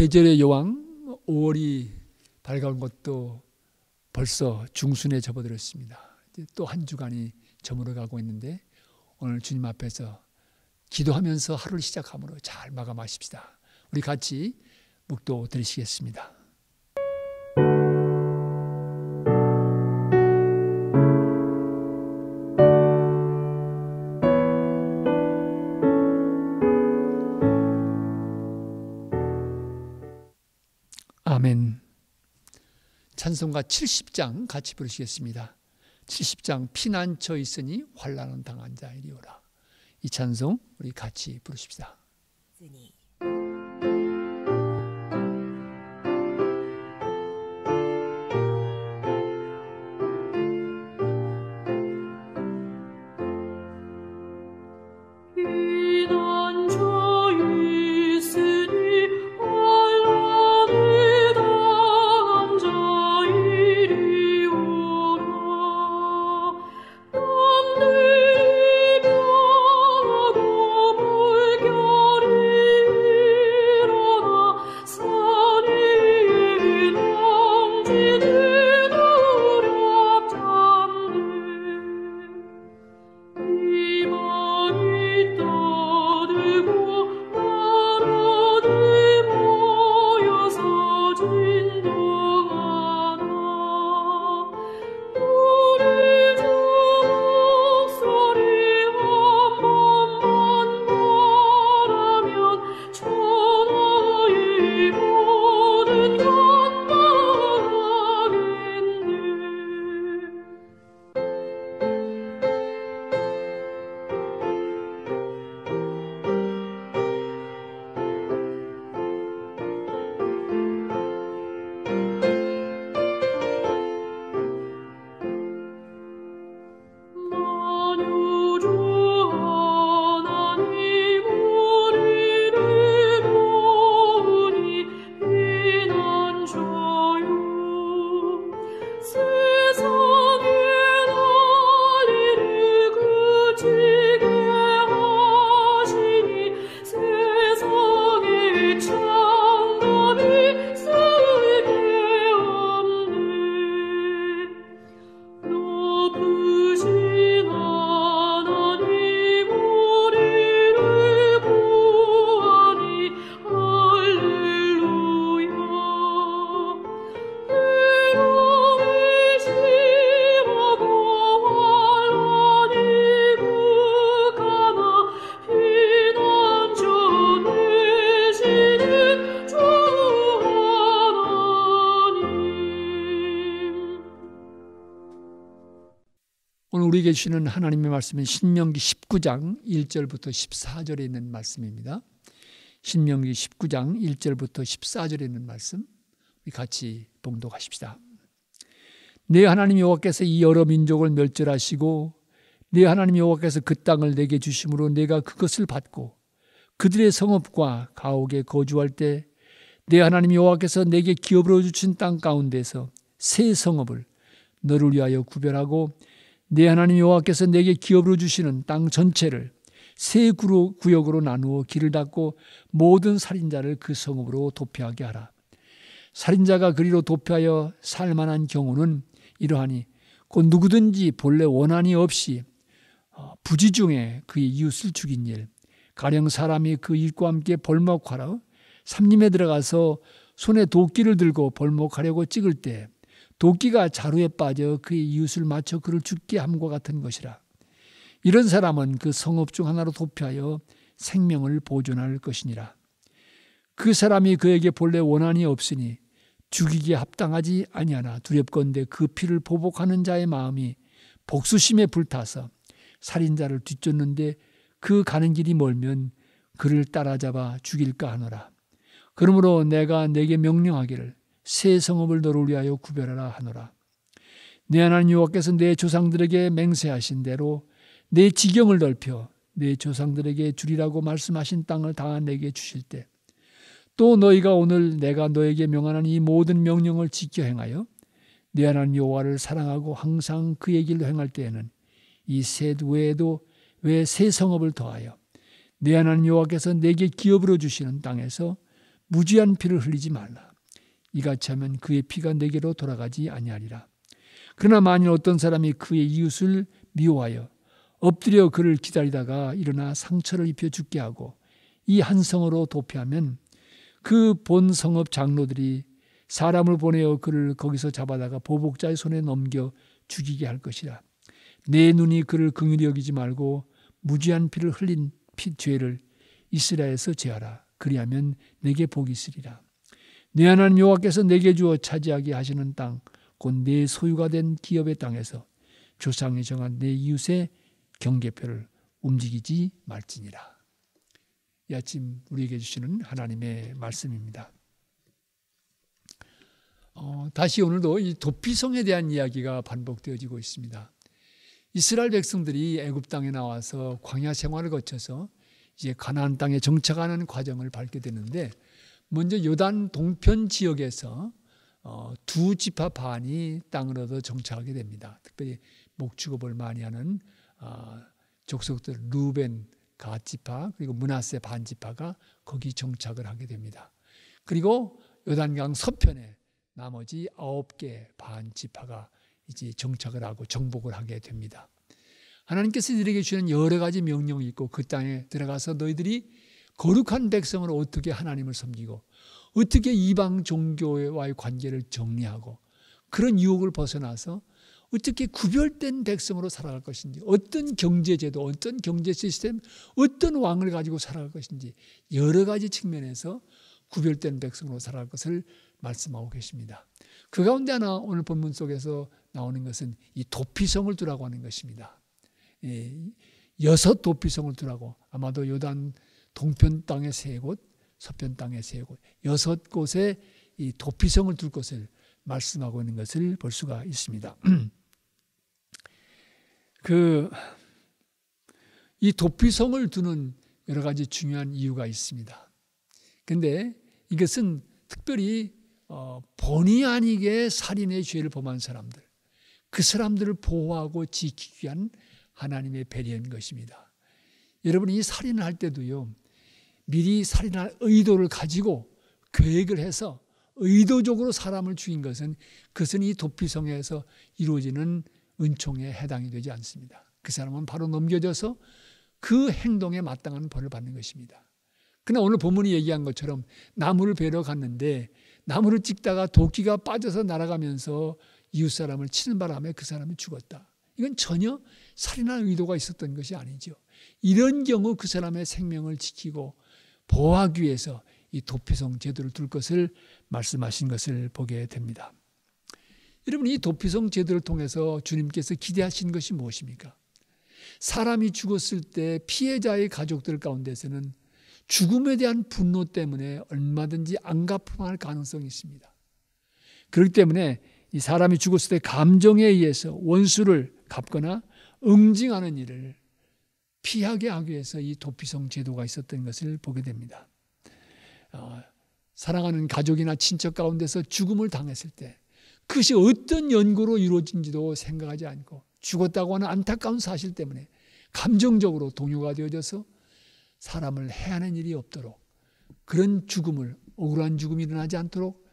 계절의 여왕 5월이 밝아온 것도 벌써 중순에 접어들었습니다. 또 한 주간이 저물어가고 있는데 오늘 주님 앞에서 기도하면서 하루를 시작함으로 잘 마감하십시다. 우리 같이 묵도 드리시겠습니다. 아멘. 찬송가 70장 같이 부르시겠습니다. 70장 피난처 있으니 환난은 당한 자 이리 오라. 이 찬송 우리 같이 부르십시다. 오늘 우리에게 주시는 하나님의 말씀은 신명기 19장 1절부터 14절에 있는 말씀입니다. 신명기 19장 1절부터 14절에 있는 말씀 우리 같이 봉독하십시다. 내 하나님 여호와께서 이 여러 민족을 멸절하시고 내 하나님 여호와께서 그 땅을 내게 주심으로 내가 그것을 받고 그들의 성읍과 가옥에 거주할 때 내 하나님 여호와께서 내게 기업으로 주신 땅 가운데서 새 성읍을 너를 위하여 구별하고 내 하나님 여호와께서 내게 기업으로 주시는 땅 전체를 세 구역으로 나누어 길을 닫고 모든 살인자를 그 성읍으로 도피하게 하라. 살인자가 그리로 도피하여 살만한 경우는 이러하니 곧 누구든지 본래 원한이 없이 부지 중에 그의 이웃을 죽인 일, 가령 사람이 그 이웃과 함께 벌목하러 삼림에 들어가서 손에 도끼를 들고 벌목하려고 찍을 때 도끼가 자루에 빠져 그의 이웃을 맞춰 그를 죽게 함과 같은 것이라. 이런 사람은 그 성읍 중 하나로 도피하여 생명을 보존할 것이니라. 그 사람이 그에게 본래 원한이 없으니 죽이기에 합당하지 아니하나 두렵건대 그 피를 보복하는 자의 마음이 복수심에 불타서 살인자를 뒤쫓는데 그 가는 길이 멀면 그를 따라잡아 죽일까 하노라. 그러므로 내가 내게 명령하기를 새 성읍을 너를 위하여 구별하라 하노라. 내 하나님 여호와께서 내 조상들에게 맹세하신 대로 내 지경을 넓혀 내 조상들에게 주리라고 말씀하신 땅을 다 내게 주실 때 또 너희가 오늘 내가 너에게 명하는 이 모든 명령을 지켜 행하여 내 하나님 여호와를 사랑하고 항상 그의 길로 행할 때에는 이 셋 외에도 왜 새 성읍을 더하여 내 하나님 여호와께서 내게 기업으로 주시는 땅에서 무지한 피를 흘리지 말라. 이같이 하면 그의 피가 내게로 돌아가지 아니하리라. 그러나 만일 어떤 사람이 그의 이웃을 미워하여 엎드려 그를 기다리다가 일어나 상처를 입혀 죽게 하고 이 한 성으로 도피하면 그 본 성읍 장로들이 사람을 보내어 그를 거기서 잡아다가 보복자의 손에 넘겨 죽이게 할 것이라. 내 눈이 그를 긍휼히 여기지 말고 무지한 피를 흘린 죄를 이스라엘에서 제하라. 그리하면 내게 복이 있으리라. 내 하나님 여호와께서 내게 주어 차지하게 하시는 땅, 곧 내 소유가 된 기업의 땅에서 조상이 정한 내 이웃의 경계표를 움직이지 말지니라. 이 아침 우리에게 주시는 하나님의 말씀입니다. 다시 오늘도 이 도피성에 대한 이야기가 반복되어지고 있습니다. 이스라엘 백성들이 애굽 땅에 나와서 광야 생활을 거쳐서 이제 가나안 땅에 정착하는 과정을 밟게 되는데, 먼저 요단 동편 지역에서 두 지파 반이 땅을 얻어 정착하게 됩니다. 특별히 목축업을 많이 하는 족속들 루벤 갓 지파 그리고 므낫세 반 지파가 거기 정착을 하게 됩니다. 그리고 요단강 서편에 나머지 9개 반 지파가 이제 정착을 하고 정복을 하게 됩니다. 하나님께서 이들에게 주시는 여러 가지 명령이 있고, 그 땅에 들어가서 너희들이 거룩한 백성으로 어떻게 하나님을 섬기고 어떻게 이방 종교와의 관계를 정리하고 그런 유혹을 벗어나서 어떻게 구별된 백성으로 살아갈 것인지, 어떤 경제제도, 어떤 경제 시스템, 어떤 왕을 가지고 살아갈 것인지 여러 가지 측면에서 구별된 백성으로 살아갈 것을 말씀하고 계십니다. 그 가운데 하나 오늘 본문 속에서 나오는 것은 이 도피성을 두라고 하는 것입니다. 6 도피성을 두라고, 아마도 요단 동편 땅의 3곳, 서편 땅의 3곳, 6곳에 이 도피성을 둘 것을 말씀하고 있는 것을 볼 수가 있습니다. 이 도피성을 두는 여러 가지 중요한 이유가 있습니다. 그런데 이것은 특별히 본의 아니게 살인의 죄를 범한 사람들, 그 사람들을 보호하고 지키기 위한 하나님의 배려인 것입니다. 여러분이 이 살인을 할 때도요, 미리 살인할 의도를 가지고 계획을 해서 의도적으로 사람을 죽인 것은, 그것은 이 도피성에서 이루어지는 은총에 해당이 되지 않습니다. 그 사람은 바로 넘겨져서 그 행동에 마땅한 벌을 받는 것입니다. 그러나 오늘 본문이 얘기한 것처럼 나무를 베러 갔는데 나무를 찍다가 도끼가 빠져서 날아가면서 이웃 사람을 치는 바람에 그 사람이 죽었다. 이건 전혀 살인할 의도가 있었던 것이 아니죠. 이런 경우 그 사람의 생명을 지키고 보호하기 위해서 이 도피성 제도를 둘 것을 말씀하신 것을 보게 됩니다. 여러분, 이 도피성 제도를 통해서 주님께서 기대하신 것이 무엇입니까? 사람이 죽었을 때 피해자의 가족들 가운데서는 죽음에 대한 분노 때문에 얼마든지 안갚음할 가능성이 있습니다. 그렇기 때문에 이 사람이 죽었을 때 감정에 의해서 원수를 갚거나 응징하는 일을 피하게 하기 위해서 이 도피성 제도가 있었던 것을 보게 됩니다. 사랑하는 가족이나 친척 가운데서 죽음을 당했을 때 그것이 어떤 연고로 이루어진지도 생각하지 않고 죽었다고 하는 안타까운 사실 때문에 감정적으로 동요가 되어져서 사람을 해하는 일이 없도록, 그런 죽음을, 억울한 죽음이 일어나지 않도록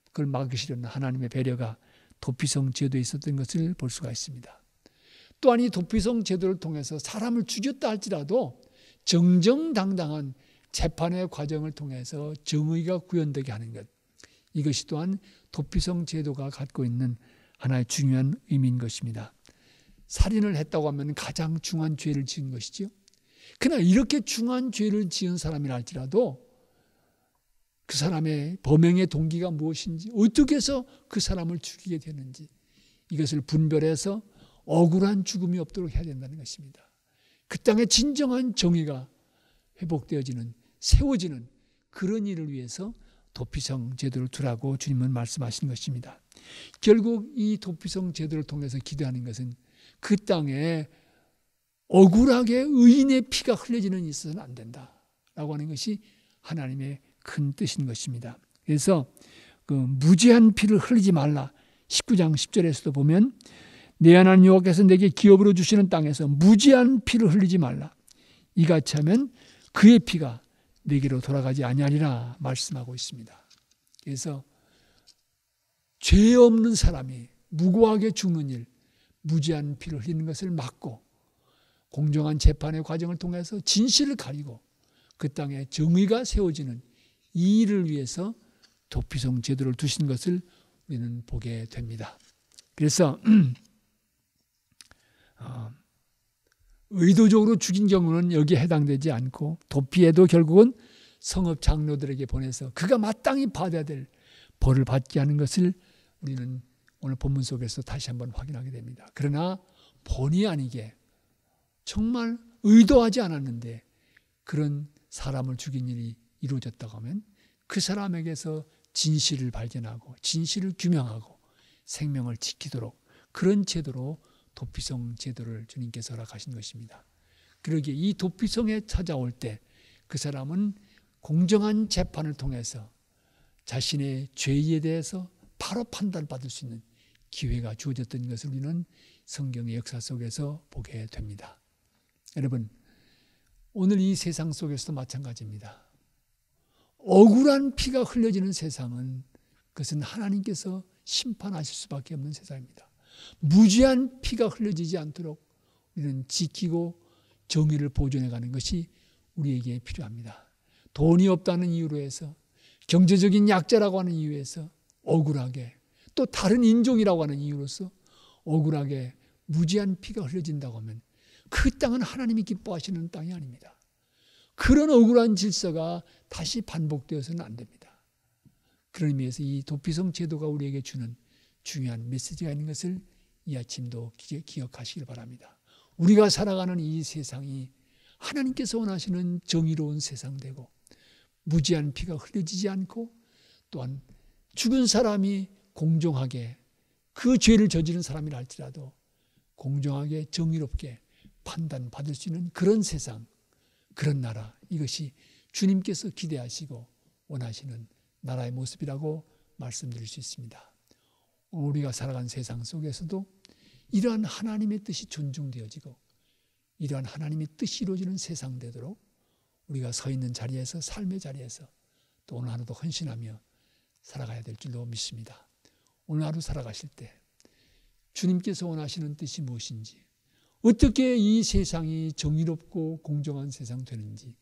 그걸 막으시려는 하나님의 배려가 도피성 제도에 있었던 것을 볼 수가 있습니다. 또한 이 도피성 제도를 통해서 사람을 죽였다 할지라도 정정당당한 재판의 과정을 통해서 정의가 구현되게 하는 것, 이것이 또한 도피성 제도가 갖고 있는 하나의 중요한 의미인 것입니다. 살인을 했다고 하면 가장 중한 죄를 지은 것이죠. 그러나 이렇게 중한 죄를 지은 사람이라 할지라도 그 사람의 범행의 동기가 무엇인지, 어떻게 해서 그 사람을 죽이게 되는지, 이것을 분별해서 억울한 죽음이 없도록 해야 된다는 것입니다. 그 땅에 진정한 정의가 회복되어지는, 세워지는 그런 일을 위해서 도피성 제도를 두라고 주님은 말씀하신 것입니다. 결국 이 도피성 제도를 통해서 기도하는 것은 그 땅에 억울하게 의인의 피가 흘려지는 일이 있어서는 안 된다라고 하는 것이 하나님의 큰 뜻인 것입니다. 그래서 그 무죄한 피를 흘리지 말라. 19장 10절에서도 보면 내 하나님 여호와께서 내게 기업으로 주시는 땅에서 무죄한 피를 흘리지 말라. 이같이 하면 그의 피가 내게로 돌아가지 아니하리라 말씀하고 있습니다. 그래서 죄 없는 사람이 무고하게 죽는 일, 무지한 피를 흘리는 것을 막고 공정한 재판의 과정을 통해서 진실을 가리고 그 땅에 정의가 세워지는 이 일을 위해서 도피성 제도를 두신 것을 우리는 보게 됩니다. 그래서 의도적으로 죽인 경우는 여기에 해당되지 않고 도피에도 결국은 성읍 장로들에게 보내서 그가 마땅히 받아야 될 벌을 받게 하는 것을 우리는 오늘 본문 속에서 다시 한번 확인하게 됩니다. 그러나 본의 아니게 정말 의도하지 않았는데 그런 사람을 죽인 일이 이루어졌다고 하면 그 사람에게서 진실을 발견하고 진실을 규명하고 생명을 지키도록 그런 제도로 도피성 제도를 주님께서 허락하신 것입니다. 그러기에 이 도피성에 찾아올 때 그 사람은 공정한 재판을 통해서 자신의 죄에 대해서 바로 판단받을 수 있는 기회가 주어졌던 것을 우리는 성경의 역사 속에서 보게 됩니다. 여러분, 오늘 이 세상 속에서도 마찬가지입니다. 억울한 피가 흘려지는 세상은 그것은 하나님께서 심판하실 수밖에 없는 세상입니다. 무지한 피가 흘려지지 않도록 우리는 지키고 정의를 보존해가는 것이 우리에게 필요합니다. 돈이 없다는 이유로 해서 경제적인 약자라고 하는 이유에서 억울하게 또 다른 인종이라고 하는 이유로서 억울하게 무지한 피가 흘려진다고 하면 그 땅은 하나님이 기뻐하시는 땅이 아닙니다. 그런 억울한 질서가 다시 반복되어서는 안 됩니다. 그런 의미에서 이 도피성 제도가 우리에게 주는 중요한 메시지가 있는 것을 이 아침도 기억하시길 바랍니다. 우리가 살아가는 이 세상이 하나님께서 원하시는 정의로운 세상 되고 무지한 피가 흘려지지 않고 또한 죽은 사람이 공정하게 그 죄를 저지른 사람이라 할지라도 공정하게 정의롭게 판단받을 수 있는 그런 세상, 그런 나라, 이것이 주님께서 기대하시고 원하시는 나라의 모습이라고 말씀드릴 수 있습니다. 우리가 살아간 세상 속에서도 이러한 하나님의 뜻이 존중되어지고 이러한 하나님의 뜻이 이루어지는 세상 되도록 우리가 서 있는 자리에서 삶의 자리에서 또 오늘 하루도 헌신하며 살아가야 될 줄로 믿습니다. 오늘 하루 살아가실 때 주님께서 원하시는 뜻이 무엇인지 어떻게 이 세상이 정의롭고 공정한 세상 되는지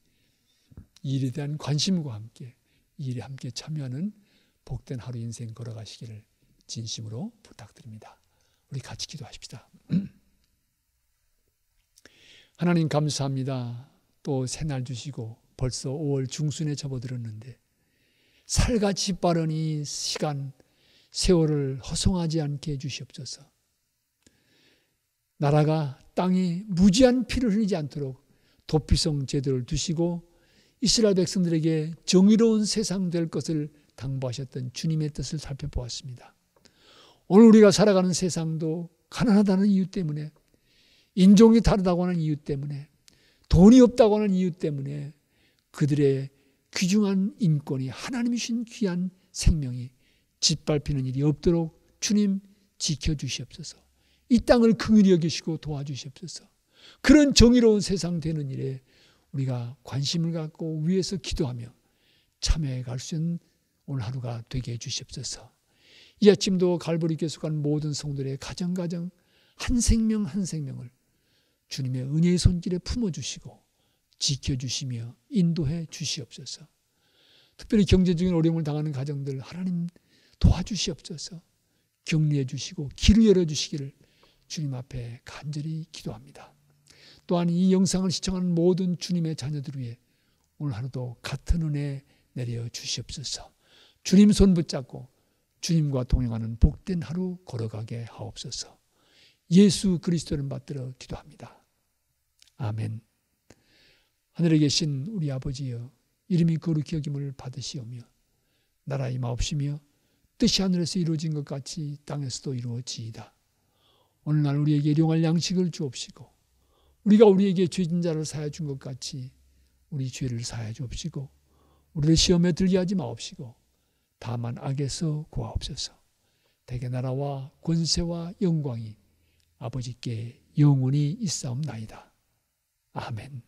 이 일에 대한 관심과 함께 이 일에 함께 참여하는 복된 하루 인생 걸어가시기를 진심으로 부탁드립니다. 우리 같이 기도하십시다. 하나님 감사합니다. 또 새날 주시고 벌써 5월 중순에 접어들었는데 살같이 빠른 이 시간 세월을 허송하지 않게 해주시옵소서. 나라가 땅이 무지한 피를 흘리지 않도록 도피성 제도를 두시고 이스라엘 백성들에게 정의로운 세상 될 것을 당부하셨던 주님의 뜻을 살펴보았습니다. 오늘 우리가 살아가는 세상도 가난하다는 이유 때문에 인종이 다르다고 하는 이유 때문에 돈이 없다고 하는 이유 때문에 그들의 귀중한 인권이 하나님이 주신 귀한 생명이 짓밟히는 일이 없도록 주님 지켜주시옵소서. 이 땅을 긍휼히 여기시고 도와주시옵소서. 그런 정의로운 세상 되는 일에 우리가 관심을 갖고 위에서 기도하며 참여해 갈 수 있는 오늘 하루가 되게 해 주시옵소서. 이 아침도 갈보리 계속한 모든 성도들의 가정 한 생명 한 생명을 주님의 은혜의 손길에 품어주시고 지켜주시며 인도해 주시옵소서. 특별히 경제적인 어려움을 당하는 가정들 하나님 도와주시옵소서. 격려해 주시고 길을 열어주시기를 주님 앞에 간절히 기도합니다. 또한 이 영상을 시청하는 모든 주님의 자녀들 위해 오늘 하루도 같은 은혜 내려 주시옵소서. 주님 손 붙잡고 주님과 동행하는 복된 하루 걸어가게 하옵소서. 예수 그리스도를 받들어 기도합니다. 아멘. 하늘에 계신 우리 아버지여, 이름이 거룩히 여김을 받으시오며 나라 임하옵시며 뜻이 하늘에서 이루어진 것 같이 땅에서도 이루어지이다. 오늘날 우리에게 일용할 양식을 주옵시고 우리가 우리에게 죄진 자를 사하여 준 것 같이 우리 죄를 사하여 주옵시고 우리를 시험에 들게 하지 마옵시고 다만 악에서 구하옵소서. 대개 나라와 권세와 영광이 아버지께 영원히 있사옵나이다. 아멘.